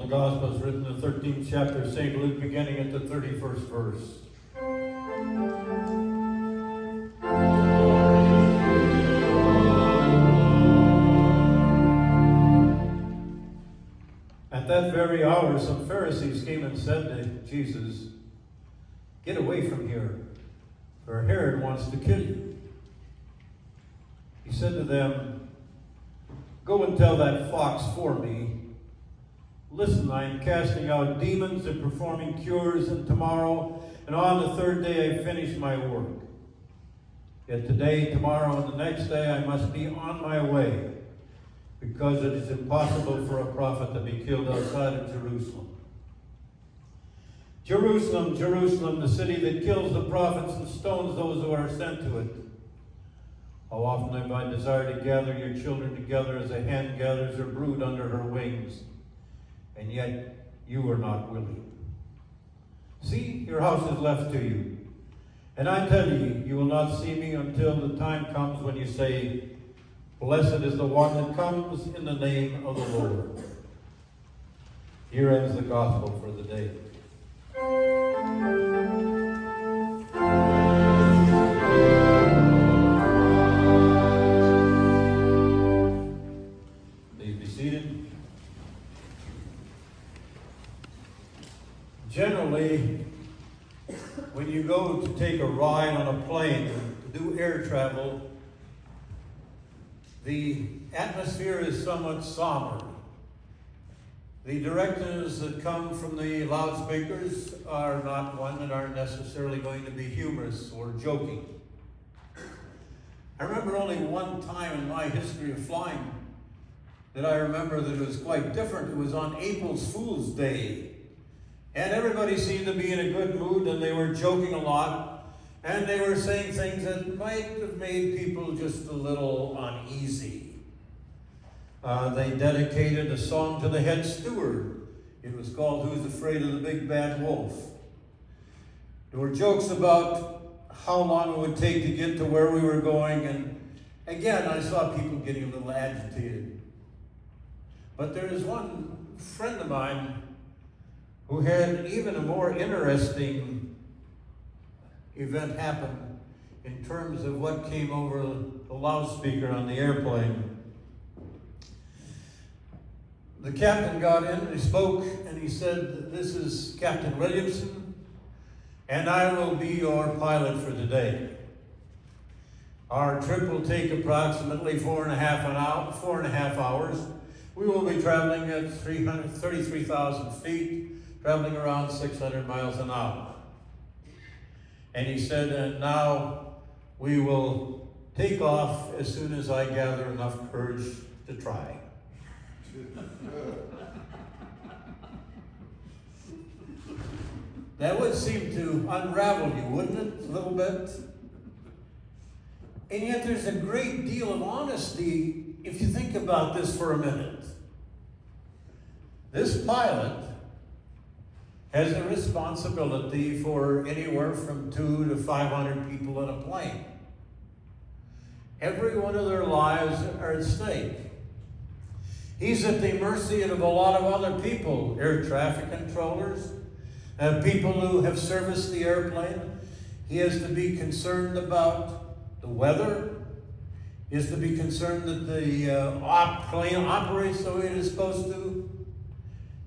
the Gospel is written in the 13th chapter of St. Luke, beginning at the 31st verse. At that very hour, some Pharisees came and said to Jesus, "Get away from here, for Herod wants to kill you." He said to them, "Go and tell that fox for me, listen, I am casting out demons and performing cures, and tomorrow and on the third day I finish my work. Yet today, tomorrow, and the next day I must be on my way, because it is impossible for a prophet to be killed outside of Jerusalem. Jerusalem, Jerusalem, the city that kills the prophets and stones those who are sent to it. How often have I desired to gather your children together as a hen gathers her brood under her wings, and yet you were not willing. See, your house is left to you. And I tell you, you will not see me until the time comes when you say, 'Blessed is the one that comes in the name of the Lord.'" Here ends the gospel for the day. Please be seated. Generally, when you go to take a ride on a plane to do air travel, the atmosphere is somewhat somber. The directives that come from the loudspeakers are not one that are necessarily going to be humorous or joking. I remember only one time in my history of flying that I remember that it was quite different. It was on April Fool's Day. And everybody seemed to be in a good mood, and they were joking a lot, and they were saying things that might have made people just a little uneasy. They dedicated a song to the head steward. It was called "Who's Afraid of the Big Bad Wolf?" There were jokes about how long it would take to get to where we were going, and again, I saw people getting a little agitated. But there is one friend of mine who had even a more interesting event happen in terms of what came over the loudspeaker on the airplane. The captain got in and he spoke and he said, "This is Captain Williamson, and I will be your pilot for today. Our trip will take approximately 4.5 hours. We will be traveling at 33,000 feet, traveling around 600 miles an hour." And he said, "And now we will take off as soon as I gather enough courage to try." That would seem to unravel you, wouldn't it, a little bit? And yet there's a great deal of honesty if you think about this for a minute. This pilot has a responsibility for anywhere from 200 to 500 people in a plane. Every one of their lives are at stake. He's at the mercy of a lot of other people, air traffic controllers, people who have serviced the airplane. He has to be concerned about the weather. He has to be concerned that the plane operates the way it is supposed to.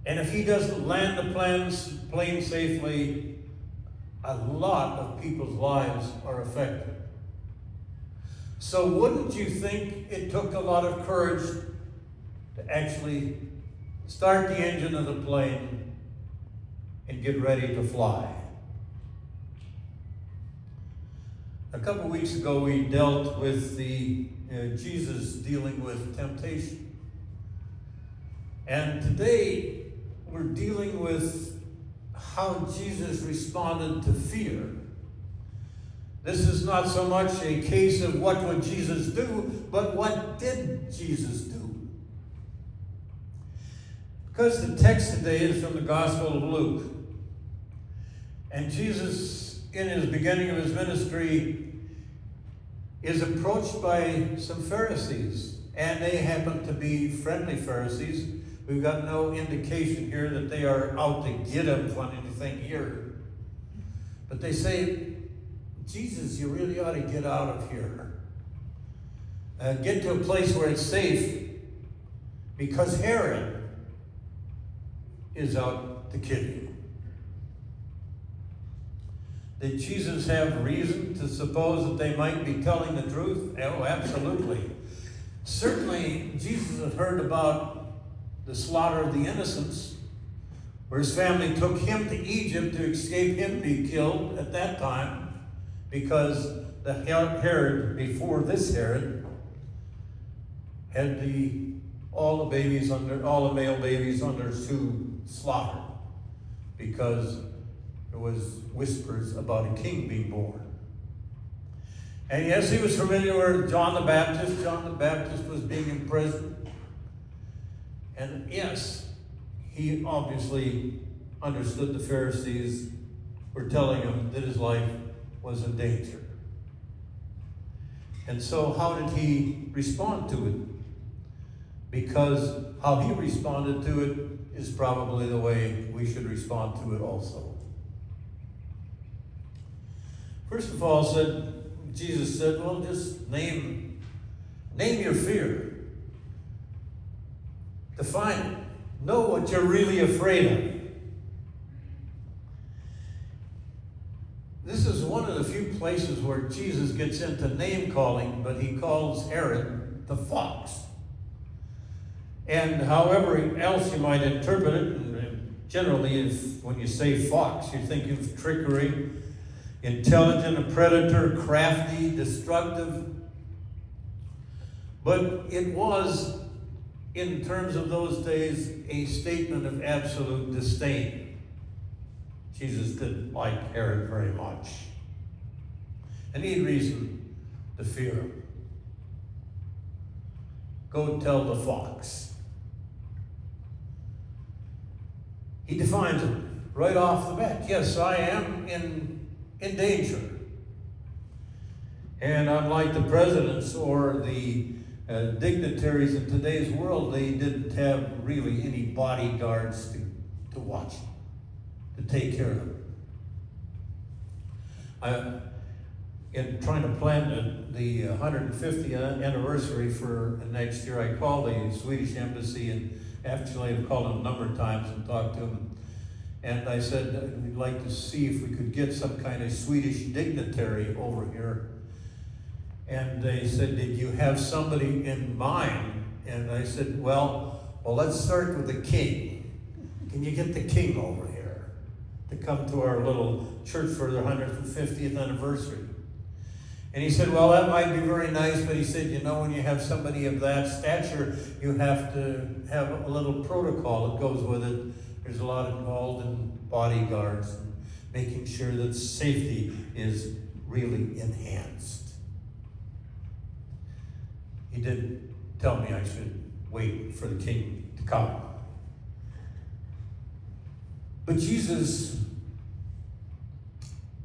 And if he doesn't land the plane safely, a lot of people's lives are affected. So wouldn't you think it took a lot of courage to actually start the engine of the plane and get ready to fly? A couple weeks ago, we dealt with Jesus dealing with temptation. And today, we're dealing with how Jesus responded to fear. This is not so much a case of what would Jesus do, but what did Jesus do? Because the text today is from the Gospel of Luke. And Jesus, in his beginning of his ministry, is approached by some Pharisees. and they happen to be friendly Pharisees. We've got no indication here that they are out to get him for anything here. But they say, Jesus, you really ought to get out of here. Get to a place where it's safe, because Herod is out to kill you. Did Jesus have reason to suppose that they might be telling the truth? Oh, absolutely. Certainly, Jesus had heard about the slaughter of the innocents, where his family took him to Egypt to escape him being killed at that time, because the Herod, before this Herod, had all the male babies under slaughtered, because there was whispers about a king being born. And yes, he was familiar with John the Baptist. John the Baptist was being imprisoned. And yes, he obviously understood the Pharisees were telling him that his life was in danger. And so how did he respond to it? Because how he responded to it is probably the way we should respond to it also. First of all, Jesus said, well, just name your fear. Define it. Know what you're really afraid of. This is one of the few places where Jesus gets into name calling, but he calls Herod the fox. And however else you might interpret it, and generally when you say fox, you think of trickery, intelligent, a predator, crafty, destructive. But it was, in terms of those days, a statement of absolute disdain. Jesus didn't like Herod very much. And he had reason to fear him. Go tell the fox. He defines it right off the bat. Yes, I am in danger. And unlike the presidents or the dignitaries in today's world, they didn't have really any bodyguards to watch, to take care of them. In trying to plan the 150th anniversary for next year, I called the Swedish embassy, and actually I've called them a number of times and talked to them. And I said, we'd like to see if we could get some kind of Swedish dignitary over here. And they said, did you have somebody in mind? And I said, well, let's start with the king. Can you get the king over here to come to our little church for their 150th anniversary? And he said, well, that might be very nice, but he said, you know, when you have somebody of that stature, you have to have a little protocol that goes with it. There's a lot involved in bodyguards and making sure that safety is really enhanced. He did tell me I should wait for the king to come. But Jesus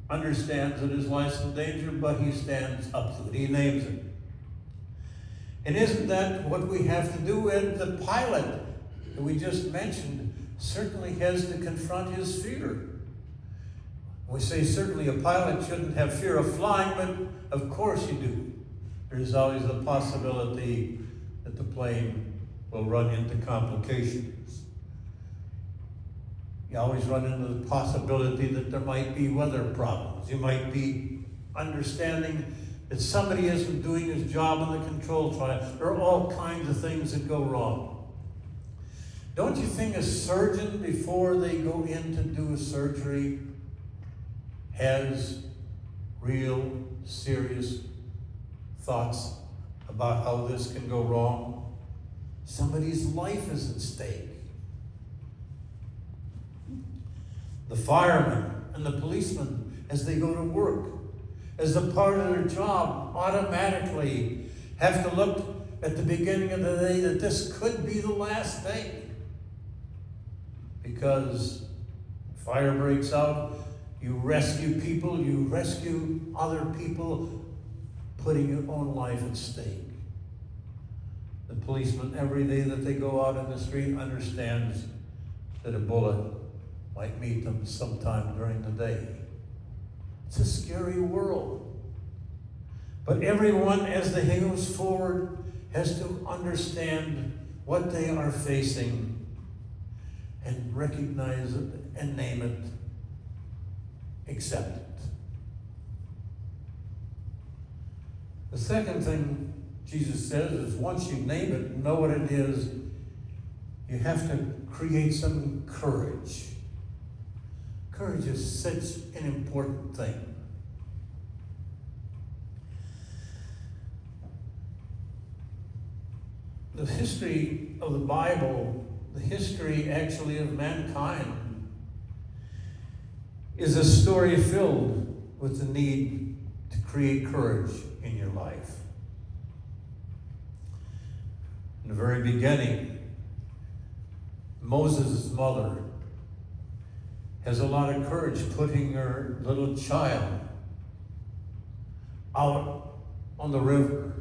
understands that his life's in danger, but he stands up to it. He names it. And isn't that what we have to do? And the Pilate that we just mentioned certainly has to confront his fear. We say certainly a pilot shouldn't have fear of flying, but of course you do. There's always the possibility that the plane will run into complications. You always run into the possibility that there might be weather problems. You might be understanding that somebody isn't doing his job in the control trial. There are all kinds of things that go wrong. Don't you think a surgeon, before they go in to do a surgery, has real serious thoughts about how this can go wrong? Somebody's life is at stake. The firemen and the policemen, as they go to work, as a part of their job, automatically have to look at the beginning of the day that this could be the last day. Because fire breaks out, you rescue people, you rescue other people, putting your own life at stake. The policeman, every day that they go out in the street, understands that a bullet might meet them sometime during the day. It's a scary world. But everyone, as they goes forward, has to understand what they are facing and recognize it and name it, accept it. The second thing Jesus says is once you name it, know what it is, you have to create some courage. Courage is such an important thing. The history of the Bible, the history actually of mankind, is a story filled with the need to create courage in your life. In the very beginning, Moses' mother has a lot of courage putting her little child out on the river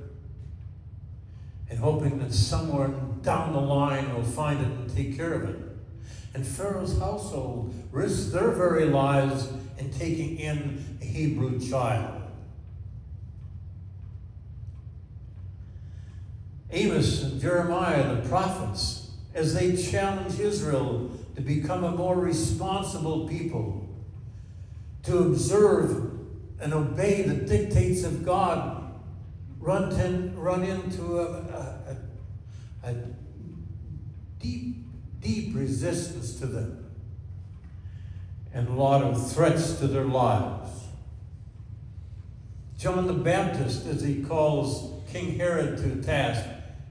and hoping that someone down the line will find it and take care of it. And Pharaoh's household risked their very lives in taking in a Hebrew child. Amos and Jeremiah, the prophets, as they challenge Israel to become a more responsible people, to observe and obey the dictates of God, run into a deep resistance to them and a lot of threats to their lives. John the Baptist, as he calls King Herod to task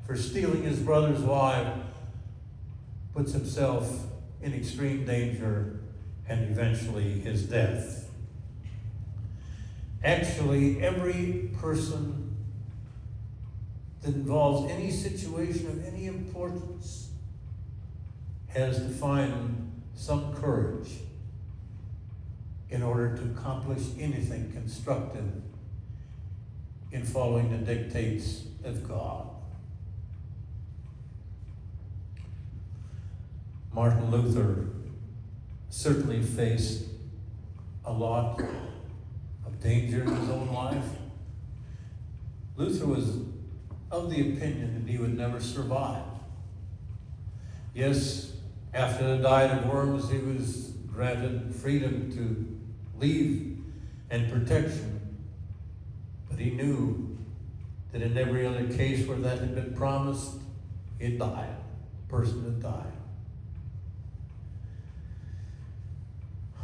for stealing his brother's wife, puts himself in extreme danger and eventually his death. Actually, every person that involves any situation of any importance has to find some courage in order to accomplish anything constructive in following the dictates of God. Martin Luther certainly faced a lot of danger in his own life. Luther was of the opinion that he would never survive. Yes, after the diet of worms, he was granted freedom to leave and protection. But he knew that in every other case where that had been promised, he'd die. The person had died.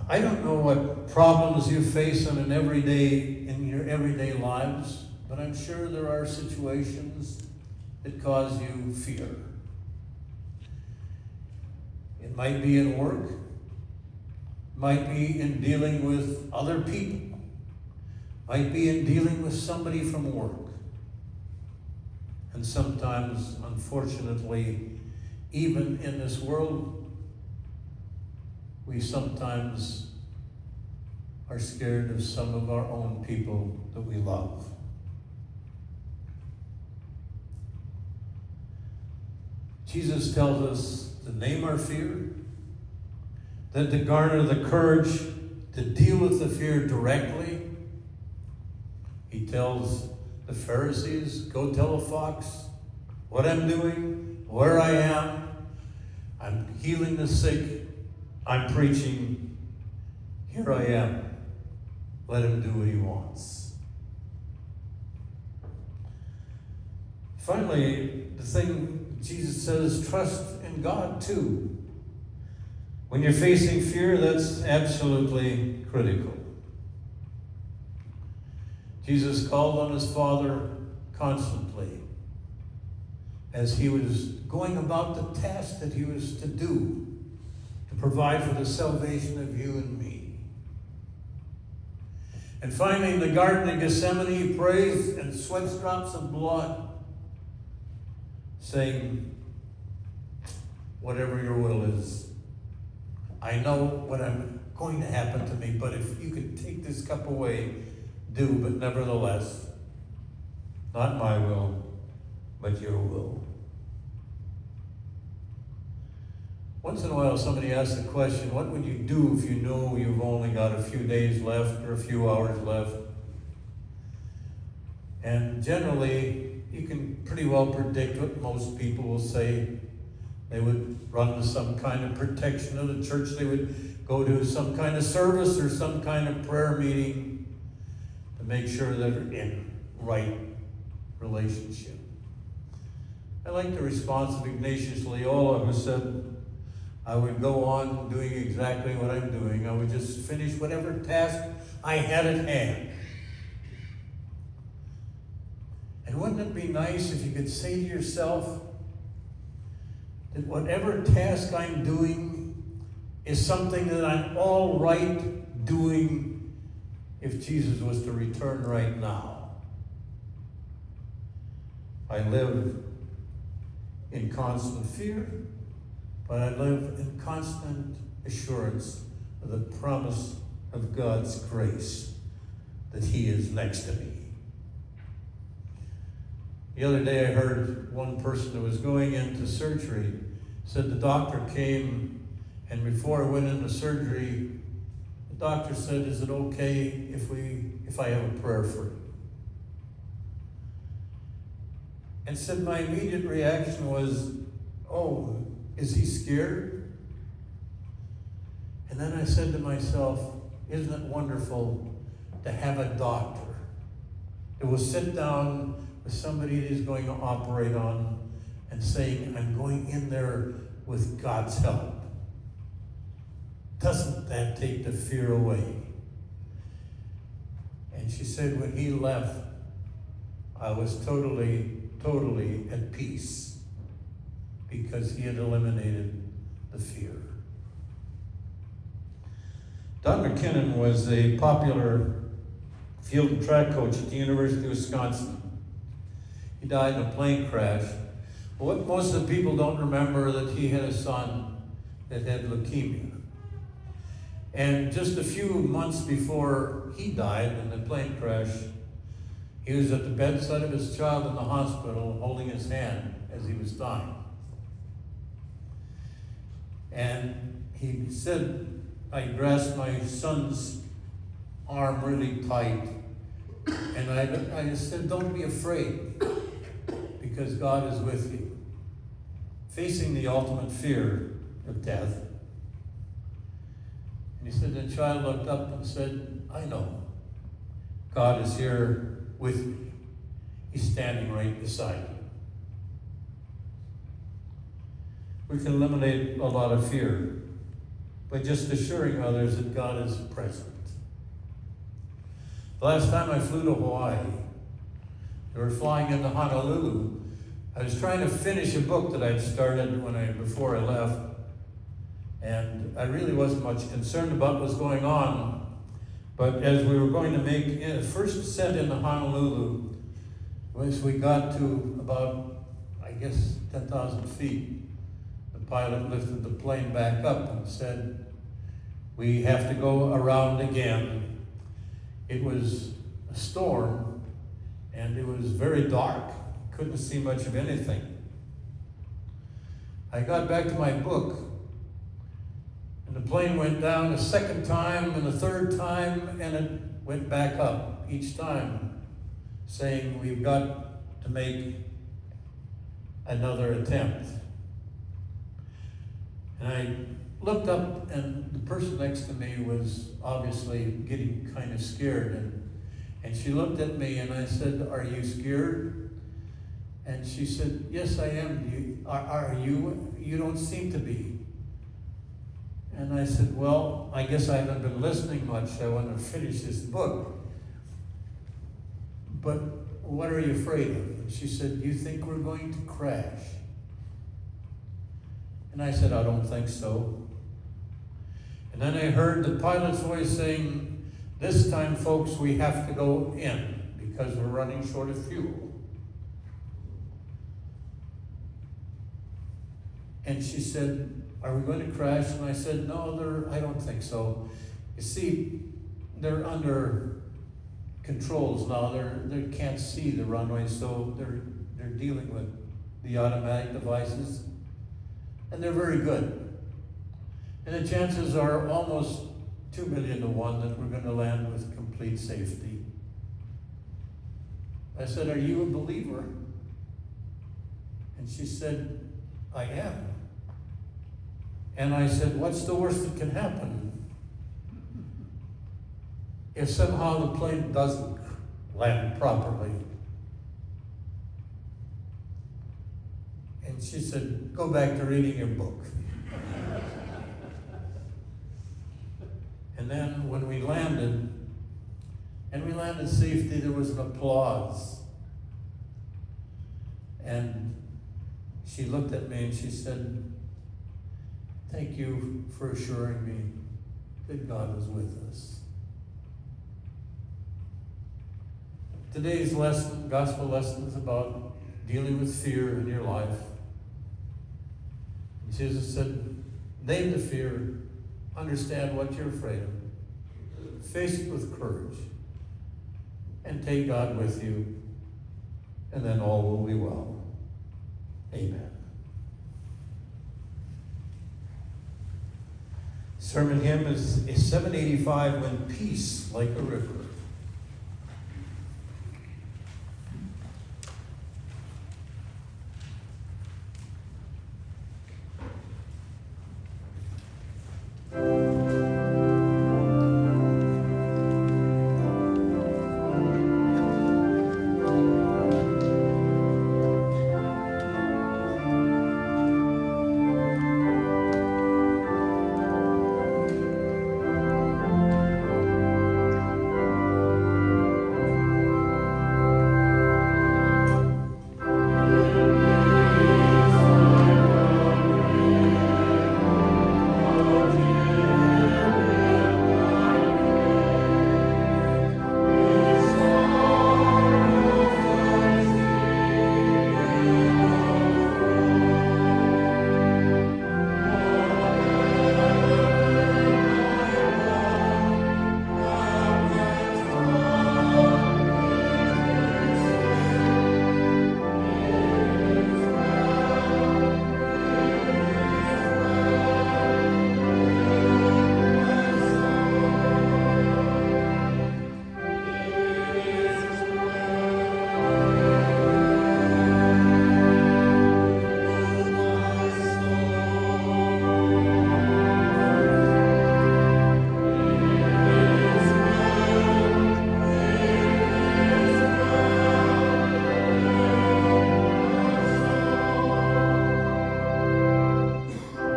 I don't know what problems you face in your everyday lives, but I'm sure there are situations that cause you fear. It might be in work, might be in dealing with other people, might be in dealing with somebody from work. And sometimes, unfortunately, even in this world, we sometimes are scared of some of our own people that we love. Jesus tells us to name our fear, then to garner the courage to deal with the fear directly. He tells the Pharisees, go tell a fox what I'm doing, where I am. I'm healing the sick. I'm preaching. Here I am. Let him do what he wants. Finally, the thing Jesus says, trust in God too. When you're facing fear, that's absolutely critical. Jesus called on his Father constantly as he was going about the task that he was to do to provide for the salvation of you and me. And finally, in the Garden of Gethsemane, he prays and sweats drops of blood, saying, whatever your will is, I know what I'm going to happen to me, but if you could take this cup away, do, but nevertheless, not my will, but your will. Once in a while somebody asks the question, what would you do if you know you've only got a few days left or a few hours left? And generally, you can pretty well predict what most people will say. They would run to some kind of protection of the church. They would go to some kind of service or some kind of prayer meeting to make sure they're in right relationship. I like the response of Ignatius Loyola, who said, I would go on doing exactly what I'm doing. I would just finish whatever task I had at hand. And wouldn't it be nice if you could say to yourself that whatever task I'm doing is something that I'm all right doing if Jesus was to return right now? I live in constant fear, but I live in constant assurance of the promise of God's grace that He is next to me. The other day I heard one person that was going into surgery said the doctor came, and before I went into surgery, the doctor said, is it okay if I have a prayer for you? And said my immediate reaction was, oh, is he scared? And then I said to myself, isn't it wonderful to have a doctor that will sit down with somebody that he's going to operate on and saying, I'm going in there with God's help. Doesn't that take the fear away? And she said, when he left, I was totally at peace because he had eliminated the fear. Don McKinnon was a popular field and track coach at the University of Wisconsin. He died in a plane crash. What most of the people don't remember that he had a son that had leukemia. And just a few months before he died in the plane crash, he was at the bedside of his child in the hospital holding his hand as he was dying. And he said, I grasped my son's arm really tight, and I said, don't be afraid, because God is with you. Facing the ultimate fear of death. And he said, the child looked up and said, I know. God is here with me. He's standing right beside you. We can eliminate a lot of fear by just assuring others that God is present. The last time I flew to Hawaii, we were flying into Honolulu. I was trying to finish a book that I'd started before I left, and I really wasn't much concerned about what was going on. But as we were going to make the first descent into Honolulu, as we got to about, 10,000 feet, the pilot lifted the plane back up and said, we have to go around again. It was a storm, and it was very dark. Couldn't see much of anything. I got back to my book, and the plane went down a second time and a third time, and it went back up each time, saying we've got to make another attempt. And I looked up, and the person next to me was obviously getting kind of scared, and she looked at me, and I said, are you scared? And she said, yes, I am. Are you? You don't seem to be. And I said, well, I guess I haven't been listening much. I want to finish this book. But what are you afraid of? And she said, you think we're going to crash? And I said, I don't think so. And then I heard the pilot's voice saying, this time, folks, we have to go in because we're running short of fuel. And she said, are we going to crash? And I said, no, I don't think so. You see, they're under controls now. They can't see the runway, so they're dealing with the automatic devices. And they're very good. And the chances are almost 2 million to 1 that we're going to land with complete safety. I said, are you a believer? And she said, I am. And I said, what's the worst that can happen? If somehow the plane doesn't land properly. And she said, go back to reading your book. And then when we landed, and we landed safely, there was an applause. And she looked at me and she said, thank you for assuring me that God was with us. Today's lesson, gospel lesson, is about dealing with fear in your life. Jesus said, name the fear, understand what you're afraid of, face it with courage, and take God with you, and then all will be well. Amen. Sermon hymn is 785, When Peace Like a River.